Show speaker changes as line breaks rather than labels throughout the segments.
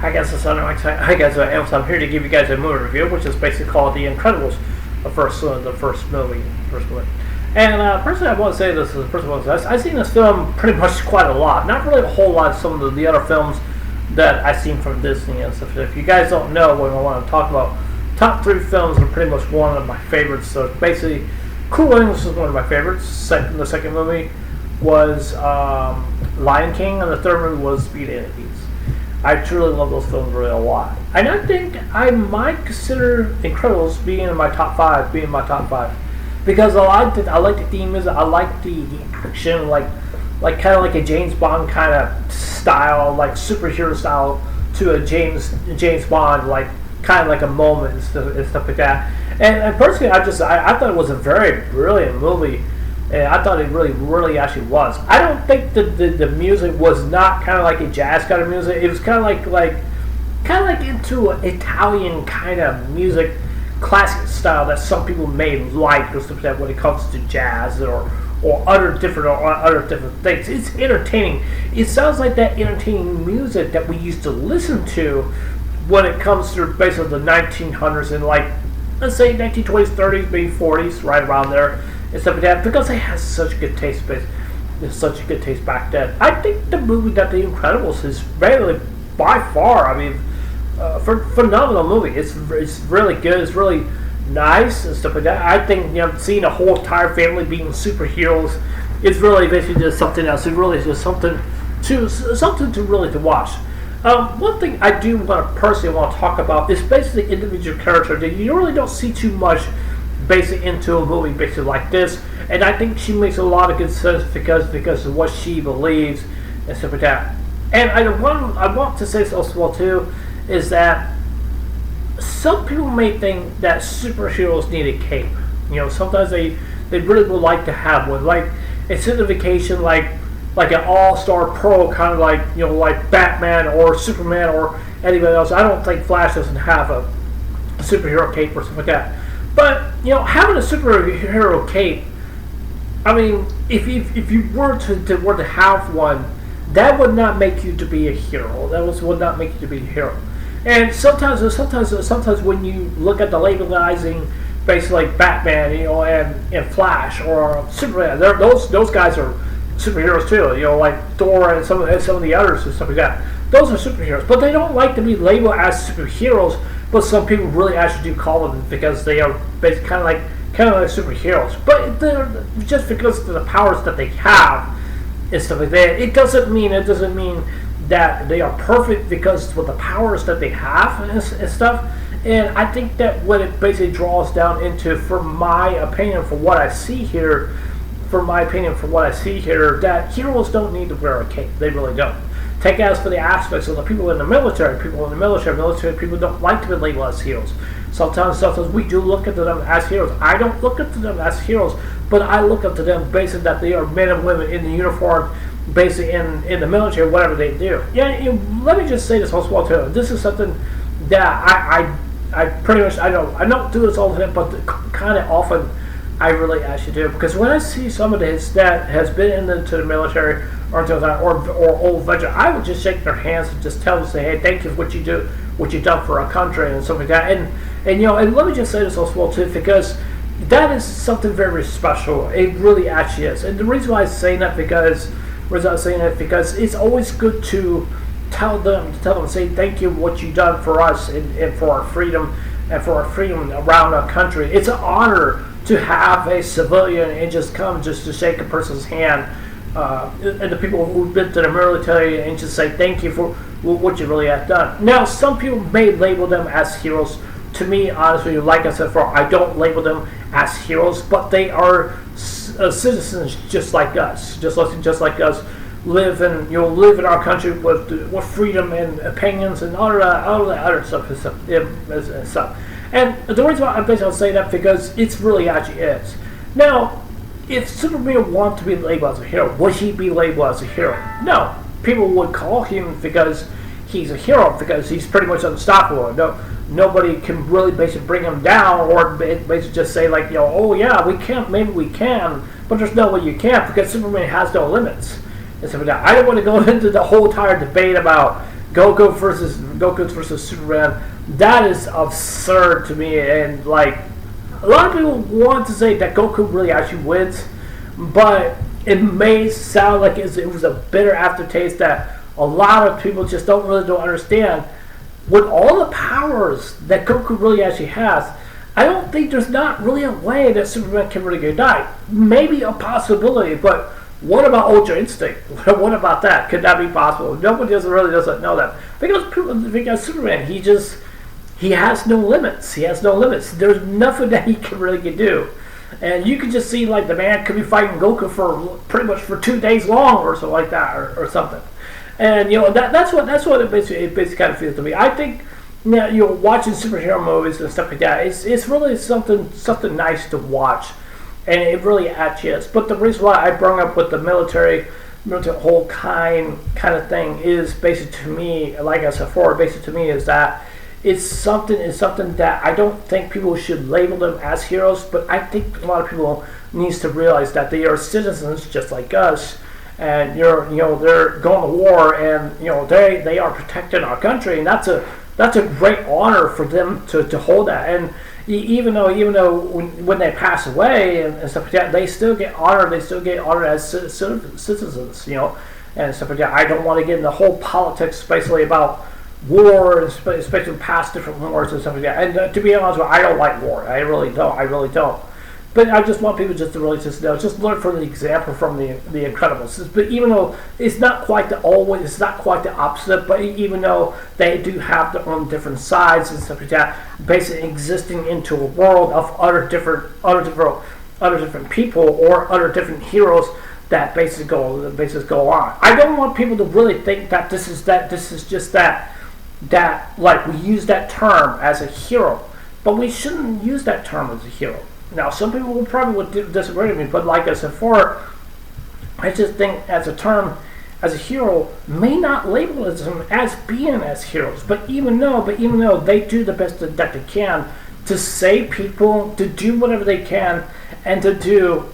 Hi guys, it's Alex. Hi guys, I'm here to give you guys a movie review, which is basically called The Incredibles, the first movie. And personally, I want to say this is first of all, I've seen this film pretty much quite a lot. Not really a whole lot of some of the other films that I've seen from Disney and stuff. If you guys don't know what I want to talk about, top 3 films are pretty much one of my favorites. So basically, Cool Runnings is one of my favorites. The second movie was Lion King, and the third movie was Beauty and the Beast. I truly love those films really a lot. And I think I might consider Incredibles being in my top 5, because I like the theme music, I like the action, like kind of like a James Bond kind of style, like superhero style to a James Bond, like kind of like a moment and stuff like that. And personally, I thought it was a very brilliant movie. And I thought it really actually was. I don't think the music was not kind of like a jazz kind of music. It was kind of like into Italian kind of music, classic style that some people may like or something like that when it comes to jazz or other different things. It's entertaining. It sounds like that entertaining music that we used to listen to when it comes to basically the 1900s and like let's say 1920s, 30s, maybe 40s, right around there. And stuff like that, because they had such good taste, back then. I think the movie that The Incredibles is really, by far, I mean, phenomenal movie. It's really good. It's really nice and stuff like that. I think seeing a whole entire family being superheroes is really basically just something else. It really is just something to really to watch. One thing I do personally want to talk about is basically individual character that you really don't see too much basically into a movie basically like this, and I think she makes a lot of good sense because of what she believes and stuff like that. And I want to say this as well too, is that some people may think that superheroes need a cape. Sometimes they really would like to have one, like a certification, like an all-star pro kind of like Batman or Superman or anybody else. I don't think Flash doesn't have a superhero cape or something like that. But having a superhero cape, I mean, if you were to have one, that would not make you to be a hero. Would not make you to be a hero. And sometimes when you look at the labelizing, basically like Batman, and Flash or Superman, those guys are superheroes too. Like Thor and some of the others and stuff like that. Those are superheroes, but they don't like to be labeled as superheroes. But some people really actually do call them because they are basically kind of like superheroes. But they're, just because of the powers that they have and stuff like that, it doesn't mean that they are perfect because with the powers that they have and stuff. And I think that what it basically draws down into, for my opinion, for what I see here, that heroes don't need to wear a cape. They really don't. Take as for the aspects of the people in the military. Military people don't like to be labeled as heroes. Sometimes we do look at them as heroes. I don't look at them as heroes, but I look up to them basically that they are men and women in the uniform, basically in the military, whatever they do. Yeah, let me just say this as well too. This is something that I pretty much I don't do this all the time, but kind of often I really actually do, because when I see somebody that has been into the military or old veteran, I would just shake their hands and just tell them, say, hey, thank you for what you've done for our country and stuff like that. And let me just say this as well too, because that is something very special. It really actually is. And the reason why I'm saying that because it's always good to tell them, say thank you for what you've done for us and for our freedom around our country. It's an honor to have a civilian and just come just to shake a person's hand, and the people who've been to the military, and just say thank you for what you really have done. Now, some people may label them as heroes. To me, honestly, like I said before, I don't label them as heroes, but they are citizens just like us, just like us. Live in our country with freedom and opinions and all that other stuff. And the reason why I'm basically saying that because it's really actually is. Now, if Superman wanted to be labeled as a hero, would he be labeled as a hero? No. People would call him because he's a hero, because he's pretty much unstoppable. Nobody can really basically bring him down, or basically just say like, oh yeah, we can't, maybe we can, but there's no way you can't, because Superman has no limits. And stuff like that. I don't want to go into the whole entire debate about Goku versus Superman, that is absurd to me. And like, a lot of people want to say that Goku really actually wins, but it may sound like it was a bitter aftertaste that a lot of people just don't understand. With all the powers that Goku really actually has, I don't think there's not really a way that Superman can really get died. Maybe a possibility, but what about Ultra Instinct? What about that? Could that be possible? Nobody really doesn't know that because Superman, he has no limits. He has no limits. There's nothing that he can really do. And you can just see like the man could be fighting Goku for pretty much for 2 days long or something like that, or something. And that's what it basically kind of feels to me. I think watching superhero movies and stuff like that, it's really something nice to watch, and it really actually is. But the reason why I brought up with the military whole kind of thing is basically to me, like I said before, basically to me is that it's something that I don't think people should label them as heroes, but I think a lot of people needs to realize that they are citizens just like us, and they're going to war, and they are protecting our country, and that's a great honor for them to hold that. And even though when they pass away and stuff like that, they still get honored. They still get honored as citizens, and stuff like that. I don't want to get into the whole politics, basically about war, especially past different wars and stuff like that. And to be honest with you, I don't like war. I really don't. But I just want people just to really just learn from the example from the Incredibles. But even though it's not quite the opposite, but even though they do have their own different sides and stuff like that, basically existing into a world of other different people or other different heroes that basically go on. I don't want people to really think that this is just that like we use that term as a hero, but we shouldn't use that term as a hero. Now, some people would disagree with me, but like I said before, I just think as a term, as a hero, may not label them as being as heroes. But even though they do the best that they can to save people, to do whatever they can, and to do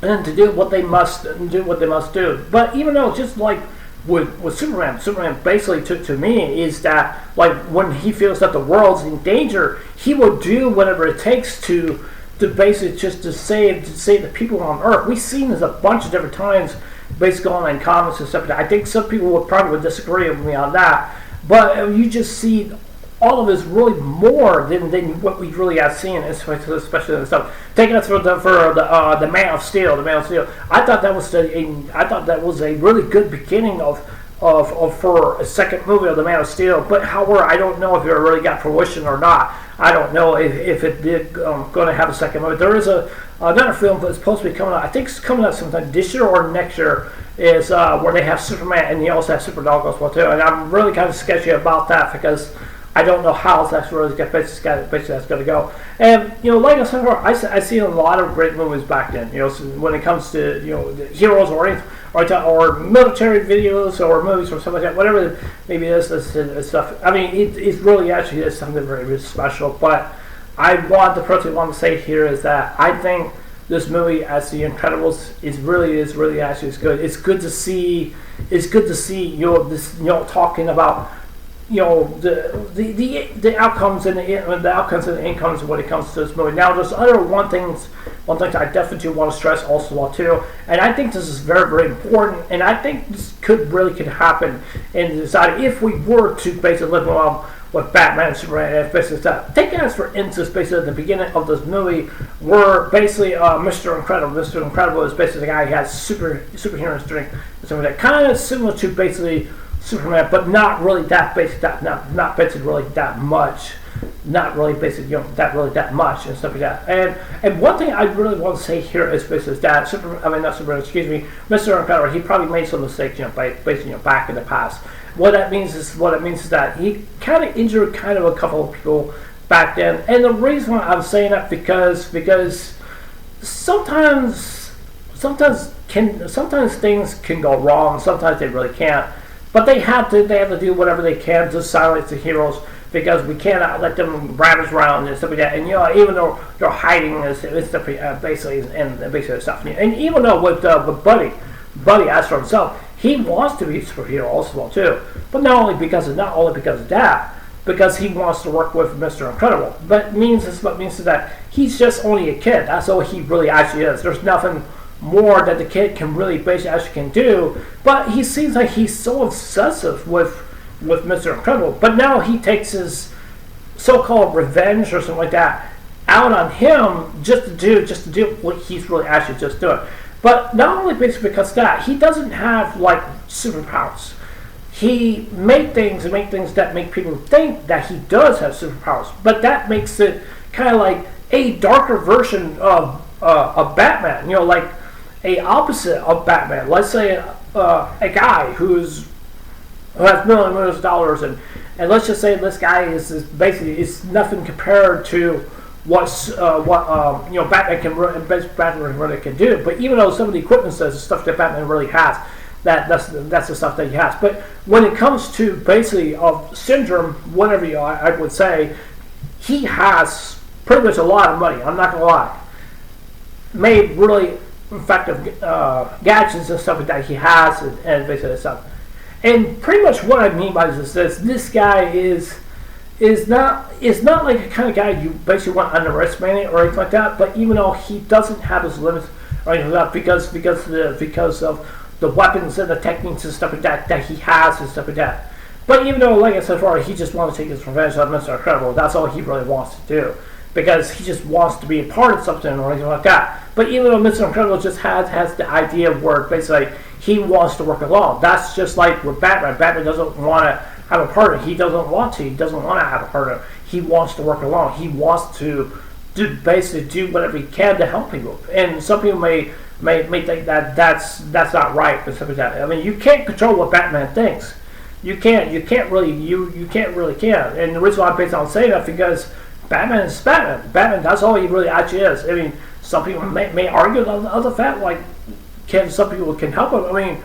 what they must do. But even though, just like with Superman basically to me is that like when he feels that the world's in danger, he will do whatever it takes to basically just to save the people on Earth. We've seen this a bunch of different times, basically on in comics and stuff. I think some people would disagree with me on that, but you just see all of this really more than what we really have seen, especially in the stuff. Taking us for the Man of Steel. I thought that was a really good beginning of for a second movie of the Man of Steel. But however, I don't know if it really got fruition or not. I don't know if it did going to have a second movie. There is another film that's supposed to be coming out. I think it's coming out sometime this year or next year. Is where they have Superman and they also have Superdog as well too. And I'm really kind of sketchy about that because I don't know how that's really basically that's going to go. And like I said before, I see a lot of great movies back then. So when it comes to the heroes or military videos or movies or something like that, whatever maybe this stuff. I mean, it really actually is something very, very special. But the person I want to say here is that I think this movie, as The Incredibles, is really actually good. It's good to see. It's good to see talking about the outcomes and the outcomes and the incomes when it comes to this movie. Now, there's other one thing I definitely want to stress also too, and I think this is very, very important, and I think this could happen in society if we were to basically live along with Batman, Superman, and basically stuff. Taking us for instance, basically at the beginning of this movie, where basically Mr. Incredible. Mr. Incredible is basically the guy who has superhero strength and something like that, kind of similar to basically Superman, but not really that basic, not basically really that much, not really basic, that much and stuff like that. And one thing I really want to say here is basically that Mr. Incredible, he probably made some mistakes, basically, back in the past. What it means is that he kind of injured a couple of people back then, and the reason why I'm saying that because sometimes things can go wrong, sometimes they really can't. But they have to do whatever they can to silence the heroes because we cannot let them ravage around and stuff like that. And even though they're hiding and stuff, basically stuff. And even though with Buddy as for himself, he wants to be a superhero also too. But not only because of that, because he wants to work with Mr. Incredible. But means is that he's just only a kid. That's all he really actually is. There's nothing more that the kid can really basically actually can do. But he seems like he's so obsessive with Mr. Incredible. But now he takes his so-called revenge or something like that out on him just to do what he's really actually just doing. But not only basically because of that, he doesn't have like superpowers. He made things that make people think that he does have superpowers, but that makes it kind of like a darker version of Batman. Like a opposite of Batman. Let's say a guy who has millions of dollars, and let's just say this guy is basically is nothing compared to what Batman really can do. But even though some of the equipment says the stuff that Batman really has, that's the stuff that he has. But when it comes to basically of Syndrome, whatever I would say, he has pretty much a lot of money. I'm not gonna lie. Made really effective gadgets and stuff like that he has, and basically stuff. And pretty much what I mean by this guy is not like a kind of guy you basically want to underestimate or anything like that. But even though he doesn't have his limits or anything like that, because of the weapons and the techniques and stuff like that he has and stuff like that. But even though, like I said before, he just wants to take his revenge on Mr. Incredible, that's all he really wants to do. Because he just wants to be a part of something or anything like that. But even though Mr. Incredible just has the idea where basically he wants to work alone. That's just like with Batman. Batman doesn't want to have a partner. He doesn't want to. He doesn't want to have a partner. He wants to work alone. He wants to basically do whatever he can to help people. And some people may think that that's not right or something like that. I mean, you can't control what Batman thinks. You can't really. And the reason why I'm based on saying that because Batman is Batman. Batman, that's all he really actually is. I mean, some people may argue the other fact, like, some people can help him. I mean,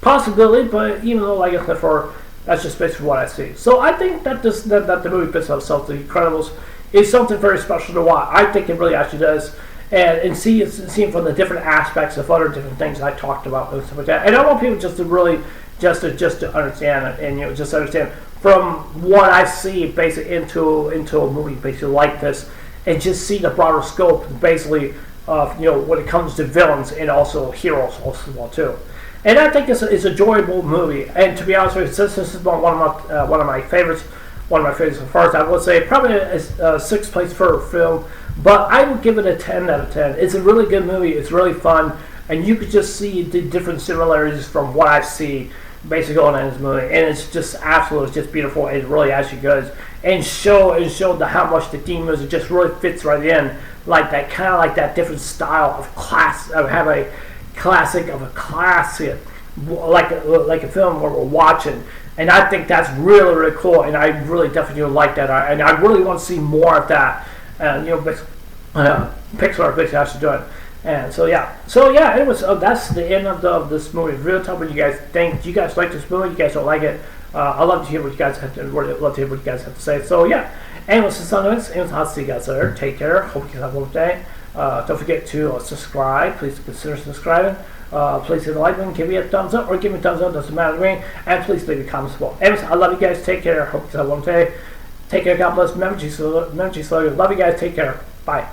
possibility, but even though, like I said before, that's just basically what I see. So I think that the movie Bits of Self, The Incredibles, is something very special to watch. I think it really actually does. And see from the different aspects of other different things I talked about and stuff like that. And I want people just to really just to understand it, and just understand from what I see basically into a movie basically like this, and just see the broader scope basically of when it comes to villains and also heroes also well too. And I think it's a enjoyable movie. And to be honest with you, since this is one of my favorites so far, I would say probably a sixth place for a film. But I would give it a 10 out of 10. It's a really good movie. It's really fun. And you could just see the different similarities from what I see basically going on in this movie. And it's just absolutely, it's just beautiful. It really actually goes. And showed how much the theme music just really fits right in. Like that, kind of like that different style of have a classic, like a film where we're watching. And I think that's really, really cool. And I really definitely like that. And I really want to see more of that. And Pixar basically has to do it. And so yeah, it was. That's the end of this movie. Real tell me what you guys think. Do you guys like this movie? You guys don't like it? I'd love to hear what you guys have to say. So yeah. Anyways, it's I'll see you guys later. Take care. Hope you guys have a wonderful day. Don't forget to subscribe. Please consider subscribing. Please hit the like button, give me a thumbs up, or give me a thumbs up. Doesn't matter to me. And please leave a comment below. Anyways, I love you guys. Take care. Hope you guys have a wonderful day. Take care. God bless. Remember Jesus. Love you guys. Take care. Bye.